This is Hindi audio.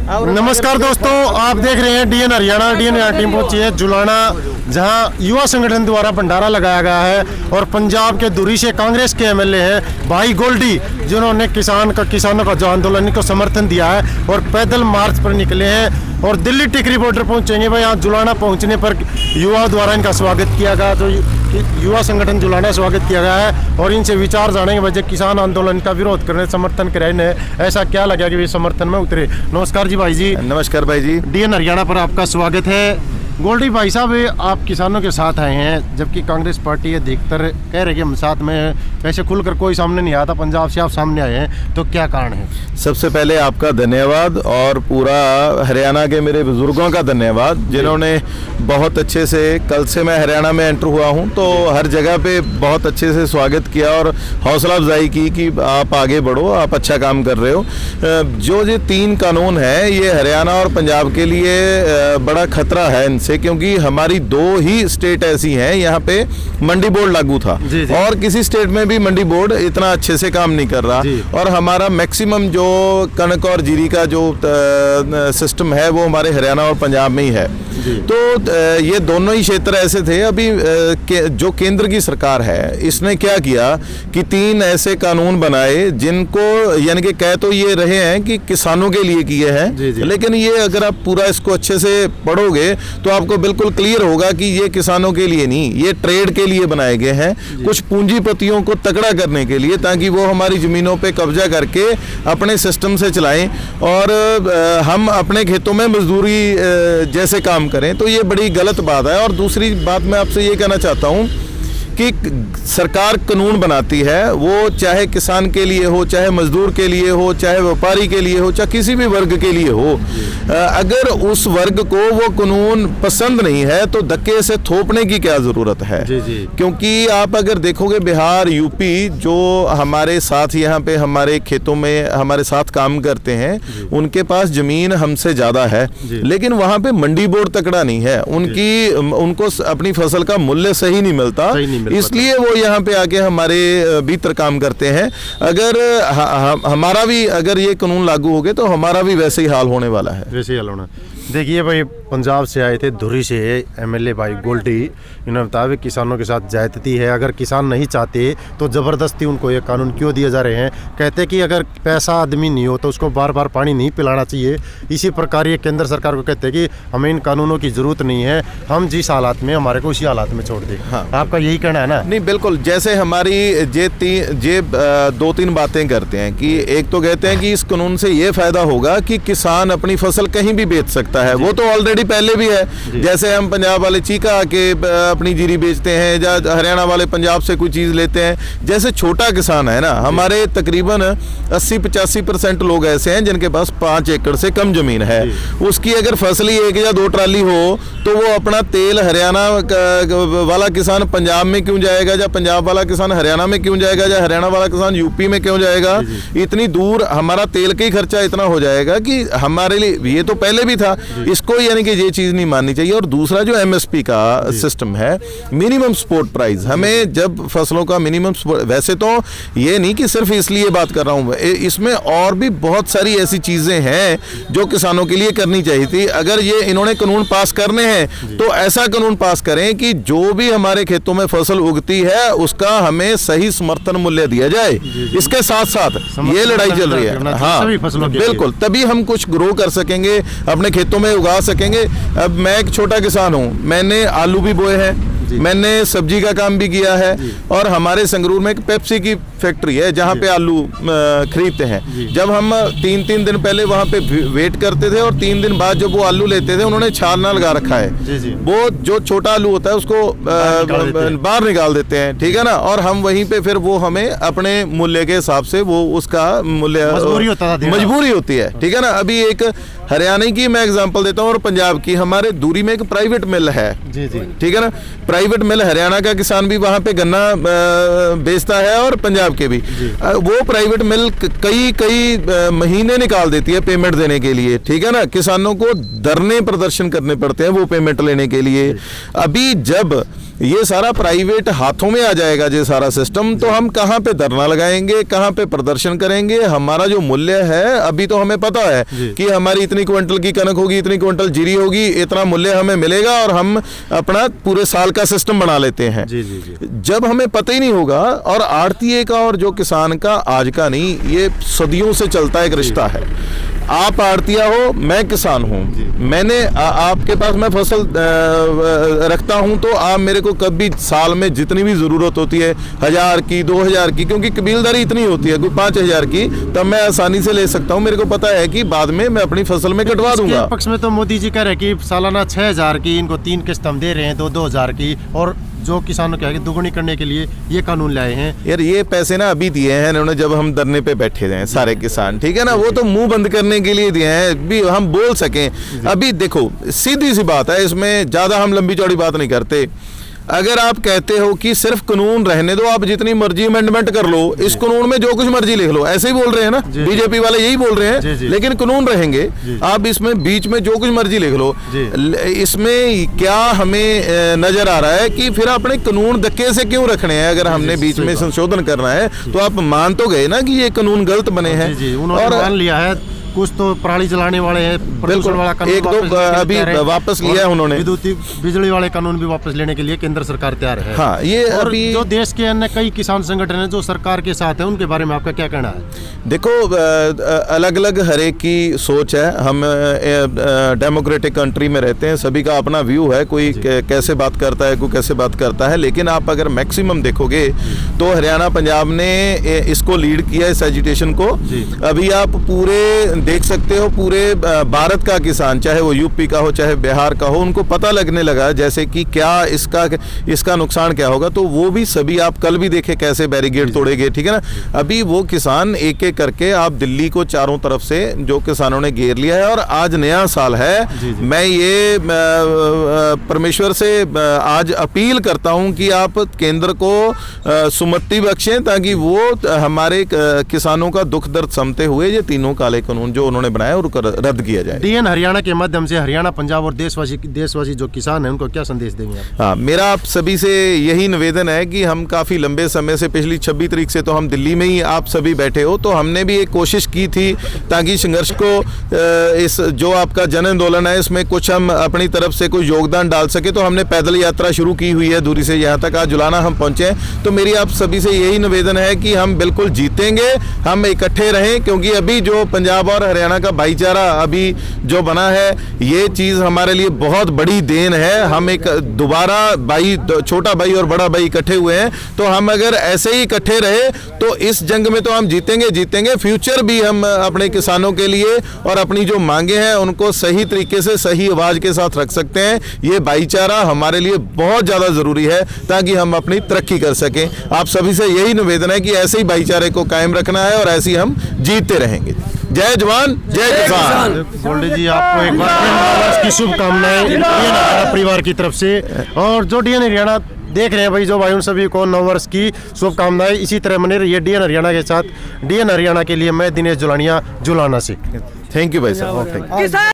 नमस्कार दोस्तों, आप देख रहे हैं DN Haryana. DN Haryana team पहुंची है जुलाना, जहां युवा संगठन द्वारा भंडारा लगाया गया है और पंजाब के धुरी से कांग्रेस के एमएलए हैं भाई गोल्डी, जिन्होंने किसानों का जो आंदोलन को समर्थन दिया है और पैदल मार्च पर निकले हैं और दिल्ली टिकरी बॉर्डर पहुंचेंगे। भाई यहाँ जुलाना पहुंचने पर युवा द्वारा इनका स्वागत किया गया, जो युवा संगठन जुलाना स्वागत किया गया है और इनसे विचार जानेंगे। वजह किसान आंदोलन का विरोध करने समर्थन कराए ने ऐसा क्या लगा कि वे समर्थन में उतरे। नमस्कार जी भाई जी। नमस्कार भाई जी। डीएन हरियाणा पर आपका स्वागत है। गोल्डी भाई साहब, आप किसानों के साथ आए हैं, जबकि कांग्रेस पार्टी अधिकतर कह रहे कि हम साथ में हैं, वैसे खुलकर कोई सामने नहीं आता। पंजाब से आप सामने आए हैं, तो क्या कारण है? सबसे पहले आपका धन्यवाद और पूरा हरियाणा के मेरे बुजुर्गों का धन्यवाद, जिन्होंने बहुत अच्छे से, कल से मैं हरियाणा में एंटर हुआ हूं, तो हर जगह पे बहुत अच्छे से स्वागत किया और हौसला अफजाई की कि आप आगे बढ़ो, आप अच्छा काम कर रहे हो। जो ये 3 कानून है, ये हरियाणा और पंजाब के लिए बड़ा खतरा है इनसे, क्योंकि हमारी 2 ही स्टेट ऐसी हैं यहाँ पे मंडी बोर्ड लागू था जी। और किसी स्टेट में भी मंडी बोर्ड इतना अच्छे से काम नहीं कर रहा और हमारा मैक्सिमम जो कनक और जीरी का जो सिस्टम है वो हमारे हरियाणा और पंजाब में ही है। तो ये दोनों ही क्षेत्र ऐसे थे। अभी जो केंद्र की सरकार है, इसने क्या किया कि 3 ऐसे कानून बनाए जिनको, यानी कि कह तो ये रहे हैं कि किसानों के लिए किए हैं, लेकिन ये अगर आप पूरा इसको अच्छे से पढ़ोगे तो आपको बिल्कुल क्लियर होगा कि ये किसानों के लिए नहीं, ये ट्रेड के लिए बनाए गए हैं, कुछ पूंजीपतियों को तगड़ा करने के लिए, ताकि वो हमारी जमीनों पे कब्जा करके अपने सिस्टम से चलाएं और हम अपने खेतों में मजदूरी जैसे काम करें। तो ये बड़ी गलत बात है। और दूसरी बात मैं आपसे ये कहना चाहता हूँ कि सरकार कानून बनाती है, वो चाहे किसान के लिए हो, चाहे मजदूर के लिए हो, चाहे व्यापारी के लिए हो, चाहे किसी भी वर्ग के लिए हो, अगर उस वर्ग को वो कानून पसंद नहीं है तो धक्के से थोपने की क्या ज़रूरत है। क्योंकि आप अगर देखोगे बिहार, यूपी, जो हमारे साथ यहाँ पे हमारे खेतों में हमारे साथ काम करते हैं, उनके पास ज़मीन हमसे ज़्यादा है, लेकिन वहाँ पे मंडी बोर्ड तकड़ा नहीं है, उनको अपनी फसल का मूल्य सही नहीं मिलता, इसलिए वो यहाँ पे आके हमारे भीतर काम करते हैं। अगर हमारा भी अगर ये कानून लागू हो गए तो हमारा भी वैसे ही हाल होने वाला है। वैसे ही हाल होना। देखिए भाई, पंजाब से आए थे धुरी से एमएलए भाई गोल्डी, इन्होंने बताया किसानों के साथ ज्यादती है, अगर किसान नहीं चाहते तो ज़बरदस्ती उनको ये कानून क्यों दिए जा रहे हैं। कहते कि अगर पैसा आदमी नहीं हो तो उसको बार बार पानी नहीं पिलाना चाहिए। इसी प्रकार ये केंद्र सरकार को कहते हैं कि हमें इन कानूनों की ज़रूरत नहीं है, हम जिस हालात में हमारे को उसी हालात में छोड़ दें। हाँ, आपका यही कहना है ना? नहीं, बिल्कुल। जैसे हमारी ये 2-3 बातें करते हैं कि एक तो कहते हैं कि इस कानून से ये फ़ायदा होगा कि किसान अपनी फसल कहीं भी बेच सकता है, वो तो ऑलरेडी पहले भी है। जैसे हम पंजाब वाले चीका आके अपनी जीरी बेचते हैं, या हरियाणा वाले पंजाब से कोई चीज लेते हैं। जैसे छोटा किसान है ना, हमारे तकरीबन 80-85% लोग ऐसे हैं जिनके पास 5 एकड़ से कम जमीन है। उसकी अगर फसल ही 1 या 2 ट्राली हो तो वो अपना तेल हरियाणा वाला किसान पंजाब में क्यों जाएगा, या पंजाब वाला किसान हरियाणा में क्यों जाएगा, या हरियाणा वाला किसान यूपी में क्यों जाएगा। इतनी दूर हमारा तेल का ही खर्चा इतना हो जाएगा कि हमारे लिए ये तो पहले भी था, इसको यानी कि ये चीज नहीं माननी चाहिए। और दूसरा जो एमएसपी का सिस्टम है, मिनिमम सपोर्ट प्राइस, हमें जब फसलों का मिनिमम, वैसे तो ये नहीं कि सिर्फ इसलिए बात कर रहा हूं, इसमें और भी बहुत सारी ऐसी चीजें हैं जो किसानों के लिए करनी चाहिए थी। अगर ये इन्होंने कानून पास करने हैं तो ऐसा कानून पास करें कि जो भी हमारे खेतों में फसल उगती है उसका हमें सही समर्थन मूल्य दिया जाए। इसके साथ साथ ये लड़ाई चल रही है, हाँ बिल्कुल, तभी हम कुछ ग्रो कर सकेंगे, अपने खेतों में उगा सकेंगे। अब मैं एक छोटा किसान हूँ, मैंने आलू भी बोए हैं, मैंने सब्जी का काम भी किया है, और हमारे संगरूर में एक पेप्सी की फैक्ट्री है जहाँ पे आलू खरीदते हैं। जब हम 3-3 दिन पहले वहाँ पे वेट करते थे और 3 दिन बाद जब वो आलू लेते थे, उन्होंने छालना लगा रखा है। वो जो छोटा आलू होता है उसको बाहर निकाल देते हैं, ठीक है ना, और हम वहीं पे फिर वो हमें अपने मूल्य के हिसाब से वो उसका मूल्य, मजबूरी होती है, ठीक है ना। अभी एक हरियाणा की मैं एग्जांपल देता हूँ और पंजाब की, हमारे दूरी में एक प्राइवेट मिल है, ठीक है ना। प्राइवेट मिल, हरियाणा का किसान भी वहाँ पे गन्ना बेचता है और पंजाब के भी। वो प्राइवेट मिल कई महीने निकाल देती है पेमेंट देने के लिए, ठीक है ना। किसानों को धरने प्रदर्शन करने पड़ते हैं वो पेमेंट लेने के लिए। अभी जब ये सारा प्राइवेट हाथों में आ जाएगा जो सारा सिस्टम, तो हम कहाँ पे धरना लगाएंगे, कहाँ पे प्रदर्शन करेंगे। हमारा जो मूल्य है अभी तो हमें पता है कि हमारी इतनी क्विंटल की कनक होगी, इतनी क्विंटल जीरी होगी, इतना मूल्य हमें मिलेगा और हम अपना पूरे साल का सिस्टम बना लेते हैं। जब हमें पता ही नहीं होगा, और आड़तीए का और जो किसान का आज का नहीं, ये सदियों से चलता एक रिश्ता है। आप आड़तिया हो, मैं किसान हूँ, मैंने आपके पास मैं फसल रखता हूँ, तो आप मेरे को कभी साल में जितनी भी ज़रूरत होती है, 1000 की 2000 की, क्योंकि कबीलदारी इतनी होती है, कोई 5000 की, तब मैं आसानी से ले सकता हूँ। मेरे को पता है कि बाद में मैं अपनी फसल में कटवा दूंगा। पक्ष में तो मोदी जी कह रहे हैं कि सालाना 6000 की, इनको 3 किस्त हम दे रहे हैं, 2000 की, और जो किसानों के आगे दुगुनी करने के लिए ये कानून लाए हैं। यार ये पैसे ना अभी दिए हैं इन्होंने, जब हम धरने पे बैठे हैं सारे किसान, ठीक है ना, वो तो मुंह बंद करने के लिए दिए हैं, भी हम बोल सकें। अभी देखो सीधी सी बात है, इसमें ज्यादा हम लंबी चौड़ी बात नहीं करते। अगर आप कहते हो कि सिर्फ कानून रहने दो, आप जितनी मर्जी अमेंडमेंट कर लो, इस कानून में जो कुछ मर्जी लिख लो, ऐसे ही बोल रहे हैं ना, बीजेपी वाले यही बोल रहे हैं, लेकिन कानून रहेंगे, आप इसमें बीच में जो कुछ मर्जी लिख लो। इसमें क्या हमें नजर आ रहा है कि फिर अपने कानून धक्के से क्यों रखने हैं? अगर हमने बीच में संशोधन करना है तो आप मान तो गए ना कि ये कानून गलत बने हैं, और मान लिया है। कुछ तो पराली जलाने वाले हैं, प्रदूषण वाला कानून एक दो अभी वापस लिया है उन्होंने, बिजली वाले कानून भी वापस लेने के लिए केंद्र सरकार तैयार है। हाँ, ये और अभी जो देश के अन्य कई किसान संगठन हैं जो सरकार के साथ हैं, उनके बारे में आपका क्या कहना है? देखो अलग अलग हर एक की सोच है। हम डेमोक्रेटिक कंट्री में रहते हैं, सभी का अपना व्यू है, कोई कैसे बात करता है, कोई कैसे बात करता है, लेकिन आप अगर मैक्सिमम देखोगे तो हरियाणा पंजाब ने इसको लीड किया, इस एजिटेशन को। अभी आप पूरे देख सकते हो, पूरे भारत का किसान, चाहे वो यूपी का हो चाहे बिहार का हो, उनको पता लगने लगा जैसे कि क्या इसका नुकसान क्या होगा। तो वो भी सभी, आप कल भी देखे कैसे बैरिकेड तोड़ेंगे, ठीक है ना। अभी वो किसान एक एक करके, आप दिल्ली को चारों तरफ से जो किसानों ने घेर लिया है, और आज नया साल है। मैं ये परमेश्वर से आज अपील करता हूं कि आप केंद्र को सुमति बख्शें, ताकि वो हमारे किसानों का दुख दर्द समझते हुए ये तीनों काले कानून जो उन्होंने बनाया उनको रद्द किया जाए। डीएन हरियाणा के माध्यम से हरियाणा, पंजाब और देशवासी जो किसान हैं, उनको क्या संदेश देंगे आप? हाँ, मेरा आप सभी से यही निवेदन है कि हम काफ़ी लंबे समय से, पिछली 26 तारीख से तो हम दिल्ली में ही आप सभी बैठे हो, तो हमने भी एक कोशिश की थी ताकि संघर्ष को, इस जो आपका जन आंदोलन है, इसमें कुछ हम अपनी तरफ से कोई योगदान डाल सके। तो हमने पैदल यात्रा शुरू की हुई है दूरी से यहाँ तक, आज जुलाना हम पहुँचे हैं। तो मेरी आप सभी से यही निवेदन है कि हम बिल्कुल जीतेंगे, हम इकट्ठे रहें, क्योंकि अभी जो पंजाब और हरियाणा का भाईचारा अभी जो बना है, ये चीज़ हमारे लिए बहुत बड़ी देन है। हम एक दोबारा छोटा भाई और बड़ा भाई इकट्ठे हुए हैं, तो हम अगर ऐसे ही इकट्ठे रहे तो इस जंग में तो हम जीतेंगे। फ्यूचर भी हम अपने किसानों के लिए और अपनी जो मांगे हैं उनको सही तरीके से, सही आवाज के साथ रख सकते हैं। ये भाईचारा हमारे लिए बहुत ज़्यादा ज़रूरी है ताकि हम अपनी तरक्की कर सकें। आप सभी से यही निवेदन है कि ऐसे ही भाईचारे को कायम रखना है और ऐसे ही हम जीतते रहेंगे। जय जवान जय किसान। गोल्डी जी, आपको एक बार की शुभकामनाएं डीएन हरियाणा परिवार की तरफ से, और जो डीएन हरियाणा देख रहे हैं भाई, जो भाई उन सभी को 9 वर्ष की शुभकामनाएं इसी तरह मने रही है डीएन हरियाणा के साथ। डीएन हरियाणा के लिए मैं दिनेश जुलानिया, जुलाना से। थैंक यू भाई साहब।